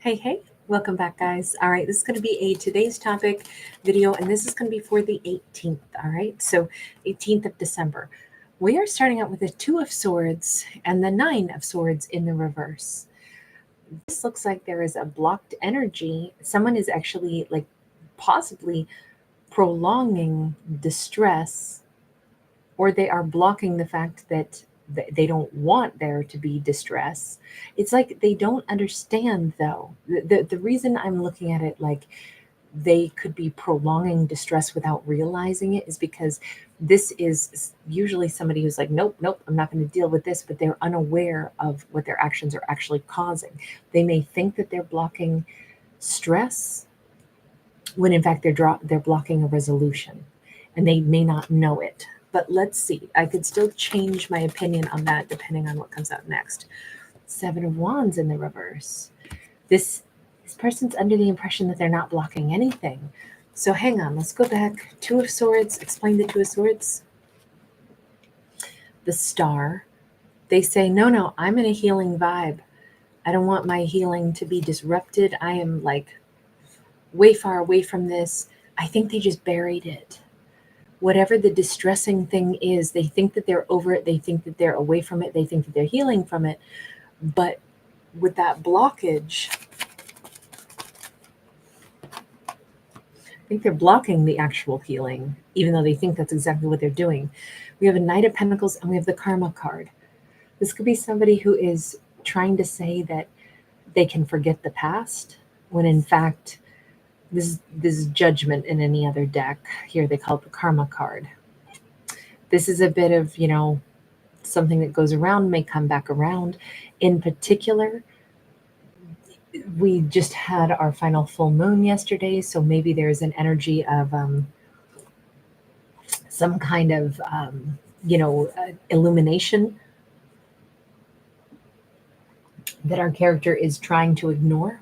Hey, welcome back, guys. All right, this is going to be a today's topic video, and this is going to be for the 18th. All right, so 18th of December. We are starting out with the Two of Swords and the Nine of Swords in the reverse. This looks like there is a blocked energy. Someone is actually, like, possibly prolonging distress, or they are blocking the fact that they don't want there to be distress. It's like they don't understand, though. The reason I'm looking at it like they could be prolonging distress without realizing it is because this is usually somebody who's like, nope, I'm not going to deal with this, but they're unaware of what their actions are actually causing. They may think that they're blocking stress when in fact they're blocking a resolution, and they may not know it. But let's see. I could still change my opinion on that depending on what comes out next. Seven of Wands in the reverse. This person's under the impression that they're not blocking anything. So hang on, let's go back. Two of Swords. Explain the Two of Swords. The Star. They say, no, I'm in a healing vibe. I don't want my healing to be disrupted. I am like way far away from this. I think they just buried it. Whatever the distressing thing is, they think that they're over it. They think that they're away from it. They think that they're healing from it. But with that blockage, I think they're blocking the actual healing, even though they think that's exactly what they're doing. We have a Knight of Pentacles and we have the Karma card. This could be somebody who is trying to say that they can forget the past, when in fact, this is Judgment in any other deck. Here they call it the Karma card. This is a bit of, something that goes around may come back around. In particular, we just had our final full moon yesterday, so maybe there's an energy of some kind of, illumination that our character is trying to ignore.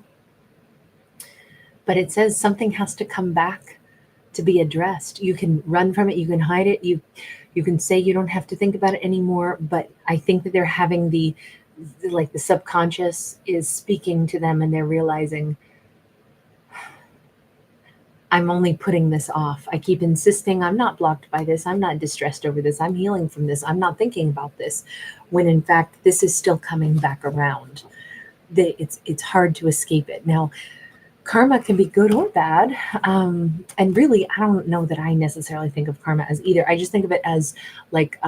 But it says something has to come back to be addressed. You can run from it, you can hide it, you can say you don't have to think about it anymore, but I think that they're having the subconscious is speaking to them, and they're realizing, I'm only putting this off. I keep insisting I'm not blocked by this, I'm not distressed over this, I'm healing from this, I'm not thinking about this, when in fact this is still coming back around. It's hard to escape it. Now, karma can be good or bad. And really, I don't know that I necessarily think of karma as either. I just think of it as like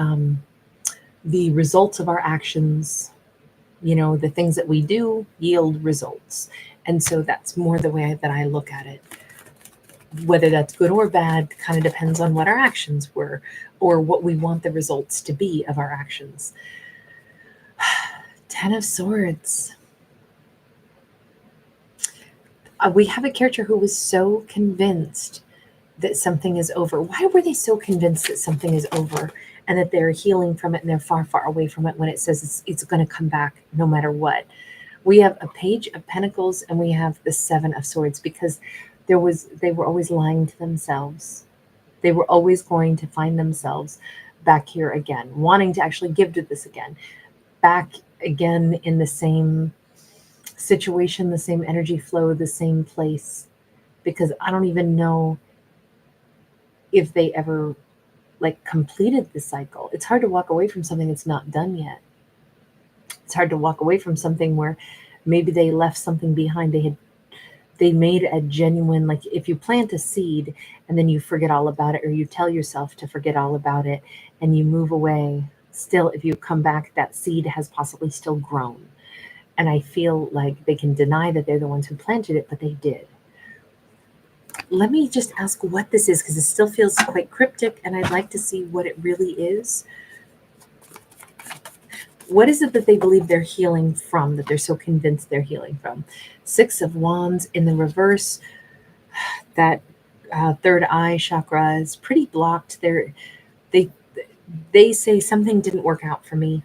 the results of our actions. The things that we do yield results. And so that's more the way that I look at it. Whether that's good or bad kind of depends on what our actions were or what we want the results to be of our actions. Ten of Swords. We have a character who was so convinced that something is over. Why were they so convinced that something is over and that they're healing from it and they're far, far away from it when it says it's going to come back no matter what? We have a Page of Pentacles and we have the Seven of Swords, because they were always lying to themselves. They were always going to find themselves back here again, wanting to actually give to this again, back again in the same situation, the same energy flow, the same place, because I don't even know if they ever completed the cycle. It's hard to walk away from something that's not done yet. It's hard to walk away from something where maybe they left something behind. They made a genuine, if you plant a seed and then you forget all about it, or you tell yourself to forget all about it and you move away, still if you come back, that seed has possibly still grown. And I feel like they can deny that they're the ones who planted it, but they did. Let me just ask what this is, because it still feels quite cryptic, and I'd like to see what it really is. What is it that they believe they're healing from, that they're so convinced they're healing from? Six of Wands in the reverse. That third eye chakra is pretty blocked. They say something didn't work out for me.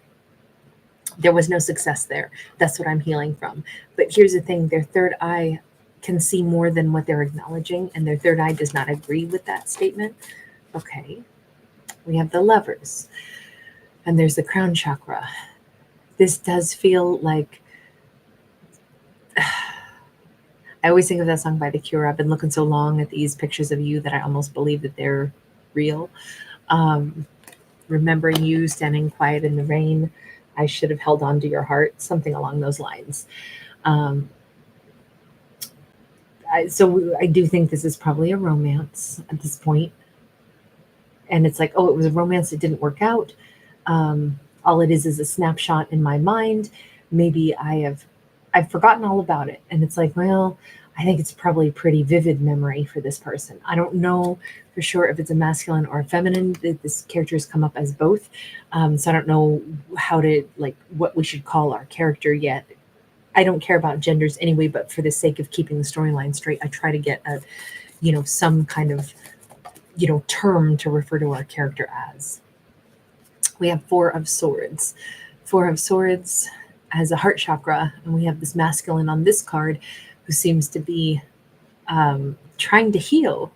There was no success there. That's what I'm healing from. But here's the thing, their third eye can see more than what they're acknowledging, and their third eye does not agree with that statement. Okay. We have the Lovers, and there's the crown chakra. This does feel like I always think of that song by The Cure. I've been looking so long at these pictures of you that I almost believe that they're real. Um, Remembering you standing quiet in the rain, I should have held on to your heart, something along those lines. Um, so I do think this is probably a romance at this point. And it's like, oh, it was a romance, it didn't work out. All it is a snapshot in my mind. Maybe I've forgotten all about it. And it's like, well, I think it's probably a pretty vivid memory for this person. I don't know for sure if it's a masculine or a feminine. This character has come up as both. So I don't know how to, like, what we should call our character yet. I don't care about genders anyway, but for the sake of keeping the storyline straight, I try to get a, some kind of, term to refer to our character as. We have Four of Swords. Four of Swords has a heart chakra, and we have this masculine on this card who seems to be trying to heal.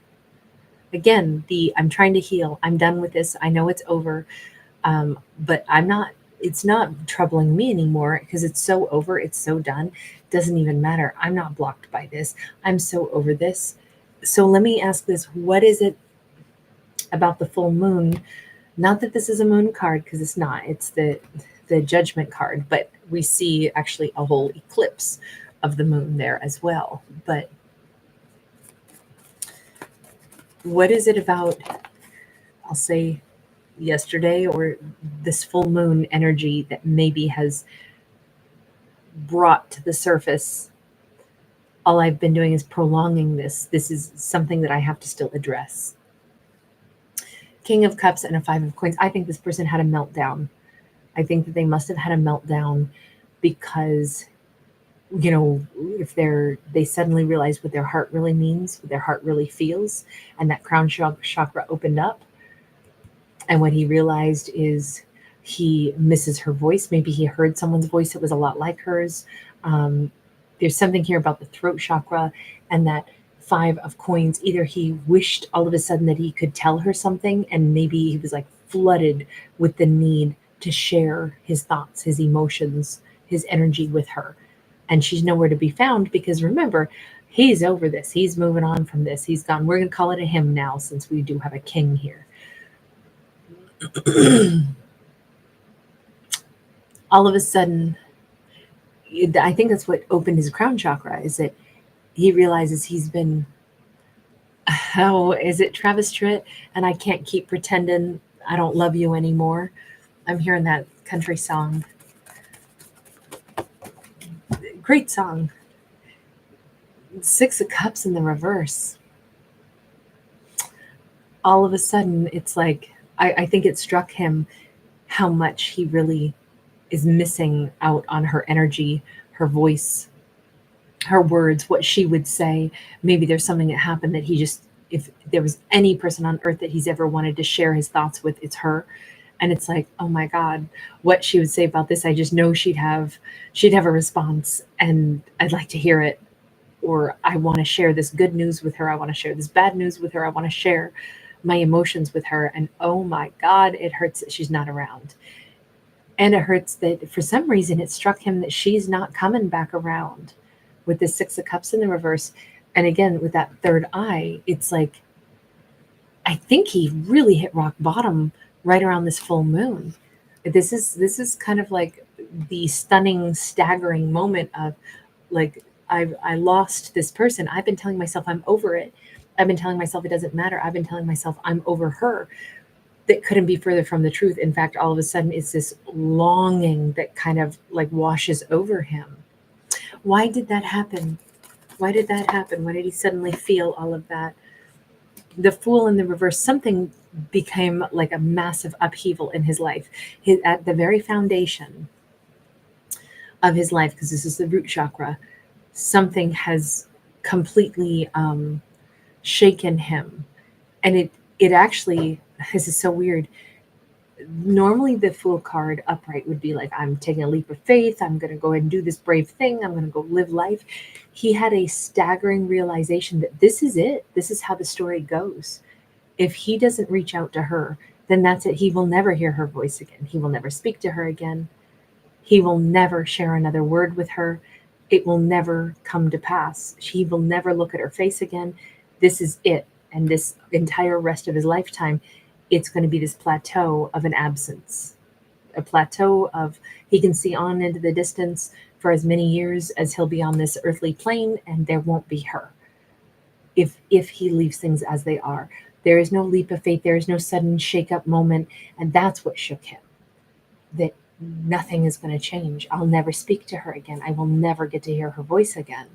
Again, I'm trying to heal. I'm done with this. I know it's over, but it's not troubling me anymore because it's so over. It's so done. It doesn't even matter. I'm not blocked by this. I'm so over this. So let me ask this. What is it about the full moon? Not that this is a moon card, because it's not. It's the judgment card, but we see actually a whole eclipse of the moon there as well. But what is it about, I'll say, yesterday or this full moon energy that maybe has brought to the surface? All I've been doing is prolonging this. This is something that I have to still address. King of Cups and a Five of Coins. I think this person had a meltdown. I think that they must have had a meltdown because, if they suddenly realize what their heart really means, what their heart really feels, and that crown chakra opened up. And what he realized is he misses her voice. Maybe he heard someone's voice that was a lot like hers. There's something here about the throat chakra and that Five of Coins. Either he wished all of a sudden that he could tell her something, and maybe he was like flooded with the need to share his thoughts, his emotions, his energy with her. And she's nowhere to be found because remember, he's over this. He's moving on from this. He's gone. We're going to call it a him now since we do have a king here. All of a sudden, I think that's what opened his crown chakra, is that he realizes he's been, is it Travis Tritt? And I can't keep pretending I don't love you anymore. I'm hearing that country song. Great song. Six of Cups in the reverse. All of a sudden, it's like, I think it struck him how much he really is missing out on her energy, her voice, her words, what she would say. Maybe there's something that happened that he just, if there was any person on earth that he's ever wanted to share his thoughts with, it's her. And it's like, oh my God, what she would say about this, I just know she'd have a response, and I'd like to hear it. Or I want to share this good news with her. I want to share this bad news with her. I want to share my emotions with her. And oh my God, it hurts that she's not around. And it hurts that for some reason it struck him that she's not coming back around with the Six of Cups in the reverse. And again, with that third eye, it's like, I think he really hit rock bottom right around this full moon. This is kind of like the stunning, staggering moment of like, I lost this person. I've been telling myself I'm over it. I've been telling myself it doesn't matter. I've been telling myself I'm over her. That couldn't be further from the truth. In fact, all of a sudden it's this longing that kind of like washes over him. Why did that happen? Why did that happen? Why did he suddenly feel all of that? The Fool in the reverse, something became like a massive upheaval in his life. At the very foundation of his life, because this is the root chakra, something has completely shaken him. And it actually, this is so weird. Normally the Fool card upright would be like, I'm taking a leap of faith. I'm going to go ahead and do this brave thing. I'm going to go live life. He had a staggering realization that this is it. This is how the story goes. If he doesn't reach out to her, then that's it. He will never hear her voice again. He will never speak to her again. He will never share another word with her. It will never come to pass. He will never look at her face again. This is it. And this entire rest of his lifetime, it's going to be this plateau of an absence, a plateau of he can see on into the distance for as many years as he'll be on this earthly plane, and there won't be her if he leaves things as they are. There is no leap of faith. There is no sudden shake-up moment. And that's what shook him, that nothing is going to change. I'll never speak to her again. I will never get to hear her voice again.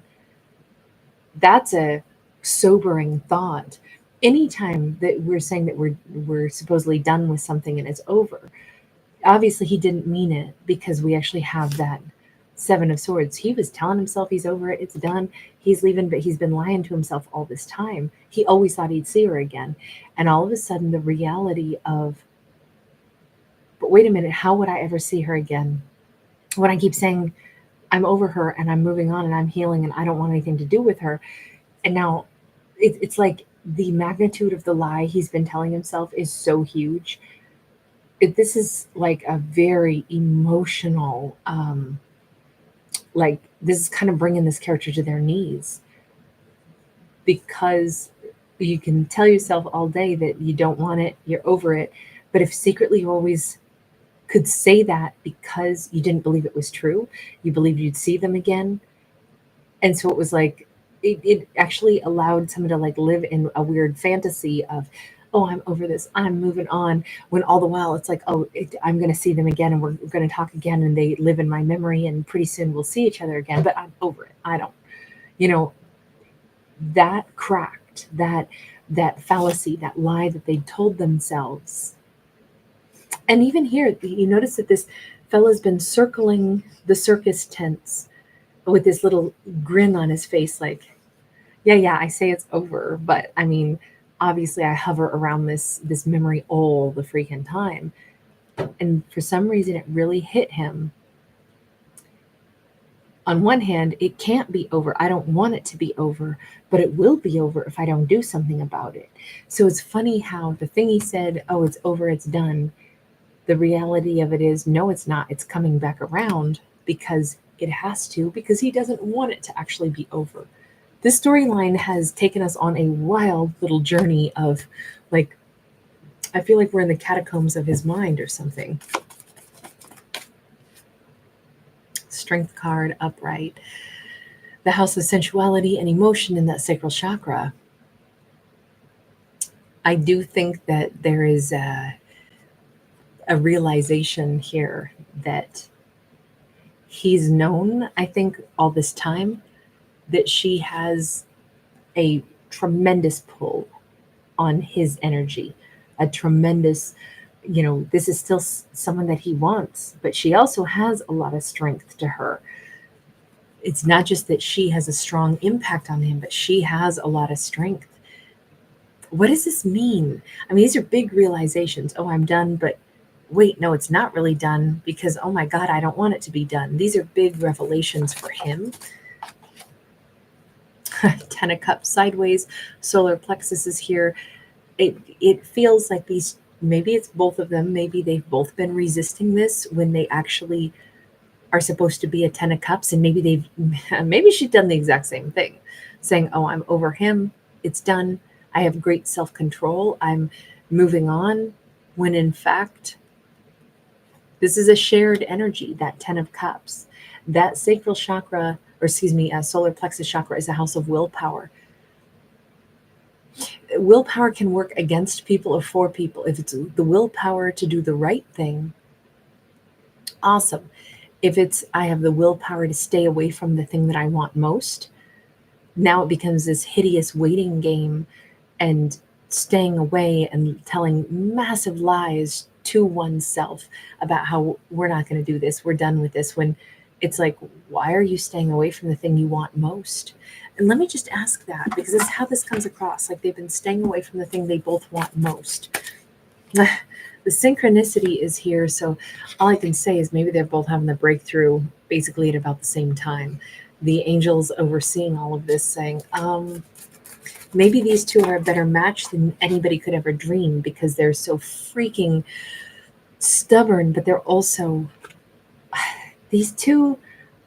That's a sobering thought. Anytime that we're saying that we're supposedly done with something and it's over, obviously he didn't mean it, because we actually have that Seven of Swords. He was telling himself he's over it, it's done, he's leaving, but he's been lying to himself all this time. He always thought he'd see her again. And all of a sudden the reality of, but wait a minute, how would I ever see her again? When I keep saying I'm over her and I'm moving on and I'm healing and I don't want anything to do with her. And now it's like the magnitude of the lie he's been telling himself is so huge. This is like a very emotional, like this is kind of bringing this character to their knees, because you can tell yourself all day that you don't want it, you're over it, but if secretly you always could say that because you didn't believe it was true, you believed you'd see them again, and so it was like it actually allowed someone to like live in a weird fantasy of, oh, I'm over this, I'm moving on, when all the while it's like, oh, I'm going to see them again and we're going to talk again and they live in my memory and pretty soon we'll see each other again, but I'm over it. I don't, that cracked, that fallacy, that lie that they told themselves. And even here, you notice that this fella's been circling the circus tents with this little grin on his face, like, yeah, I say it's over, but I mean, obviously I hover around this memory all the freaking time. And for some reason it really hit him. On one hand, it can't be over. I don't want it to be over, but it will be over if I don't do something about it. So it's funny how the thing he said, oh, it's over, it's done, the reality of it is, no, it's not. It's coming back around because it has to, because he doesn't want it to actually be over. This storyline has taken us on a wild little journey of, like, I feel like we're in the catacombs of his mind or something. Strength card, upright. The house of sensuality and emotion in that sacral chakra. I do think that there is a realization here that he's known, I think, all this time, that she has a tremendous pull on his energy, a tremendous, this is still someone that he wants, but she also has a lot of strength to her. It's not just that she has a strong impact on him, but she has a lot of strength. What does this mean? I mean, these are big realizations. Oh, I'm done, but wait, no, it's not really done, because, oh my God, I don't want it to be done. These are big revelations for him. Ten of Cups sideways, solar plexus is here. It feels like these, maybe it's both of them, maybe they've both been resisting this when they actually are supposed to be a Ten of Cups, and maybe she's done the exact same thing, saying, oh, I'm over him, it's done, I have great self-control, I'm moving on, when in fact this is a shared energy, that Ten of Cups. That sacral chakra, solar plexus chakra, is a house of willpower. Willpower can work against people or for people. If it's the willpower to do the right thing, awesome. If it's, I have the willpower to stay away from the thing that I want most, now it becomes this hideous waiting game and staying away and telling massive lies to oneself about how we're not going to do this, we're done with this, when it's like, why are you staying away from the thing you want most? And let me just ask that, because that's how this comes across, like they've been staying away from the thing they both want most. The synchronicity is here, so all I can say is maybe they're both having the breakthrough basically at about the same time. The angels overseeing all of this saying, maybe these two are a better match than anybody could ever dream, because they're so freaking stubborn, but they're also, these two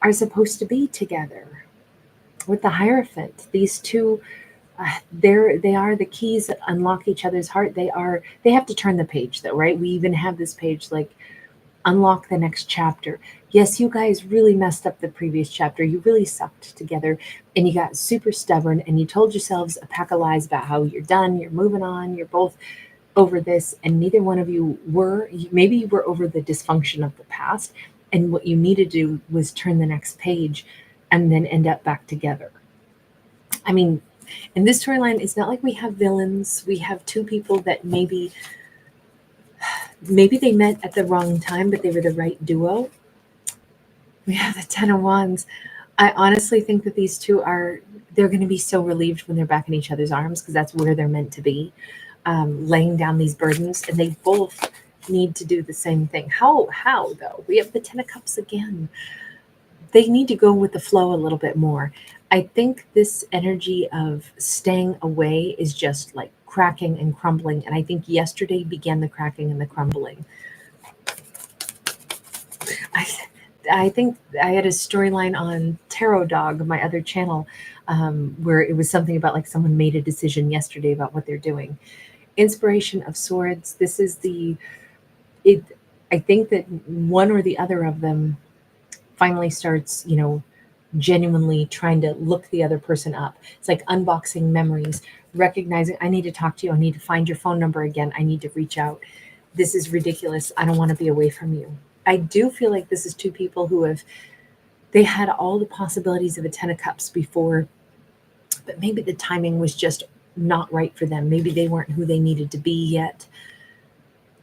are supposed to be together. With the Hierophant, these two, they are the keys that unlock each other's heart. They have to turn the page though, right? We even have this page like unlock the next chapter. Yes, you guys really messed up the previous chapter. You really sucked together and you got super stubborn and you told yourselves a pack of lies about how you're done, you're moving on, you're both over this, and neither one of you were. Maybe you were over the dysfunction of the past, and what you needed to do was turn the next page and then end up back together. I mean, in this storyline, it's not like we have villains. We have two people that maybe they met at the wrong time, but they were the right duo. We have the Ten of Wands. I honestly think that these two they're going to be so relieved when they're back in each other's arms, because that's where they're meant to be, laying down these burdens, and they both need to do the same thing. How though? We have the Ten of Cups again. They need to go with the flow a little bit more. I think this energy of staying away is just like cracking and crumbling, and I think yesterday began the cracking and the crumbling. I think I had a storyline on Tarot Dog, my other channel, where it was something about like someone made a decision yesterday about what they're doing. Inspiration of Swords. This is I think that one or the other of them finally starts, genuinely trying to look the other person up. It's like unboxing memories, recognizing, I need to talk to you. I need to find your phone number again. I need to reach out. This is ridiculous. I don't want to be away from you. I do feel like this is two people who they had all the possibilities of a Ten of Cups before, but maybe the timing was just not right for them. Maybe they weren't who they needed to be yet.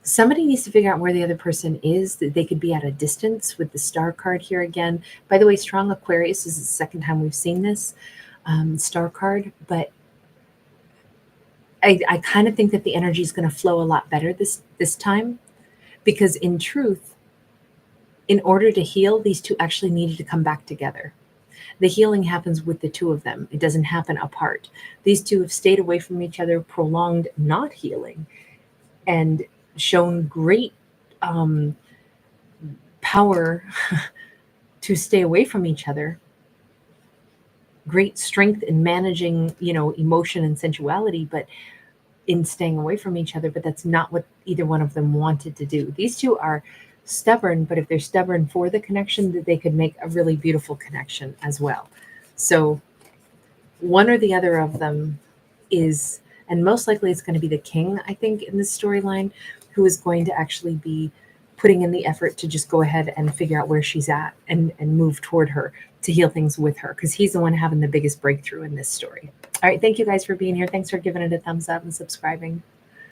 Somebody needs to figure out where the other person is, that they could be at a distance with the Star card here again. By the way, strong Aquarius is the second time we've seen this Star card, but I kind of think that the energy is going to flow a lot better this time, because in truth, in order to heal, these two actually needed to come back together. The healing happens with the two of them. It doesn't happen apart. These two have stayed away from each other, prolonged not healing, and shown great power to stay away from each other. Great strength in managing, emotion and sensuality, but in staying away from each other. But that's not what either one of them wanted to do. These two are stubborn, but if they're stubborn for the connection, that they could make a really beautiful connection as well. So one or the other of them is, and most likely it's going to be the king, I think, in this storyline, who is going to actually be putting in the effort to just go ahead and figure out where she's at and move toward her to heal things with her, because he's the one having the biggest breakthrough in this story. All right, thank you guys for being here. Thanks for giving it a thumbs up and subscribing.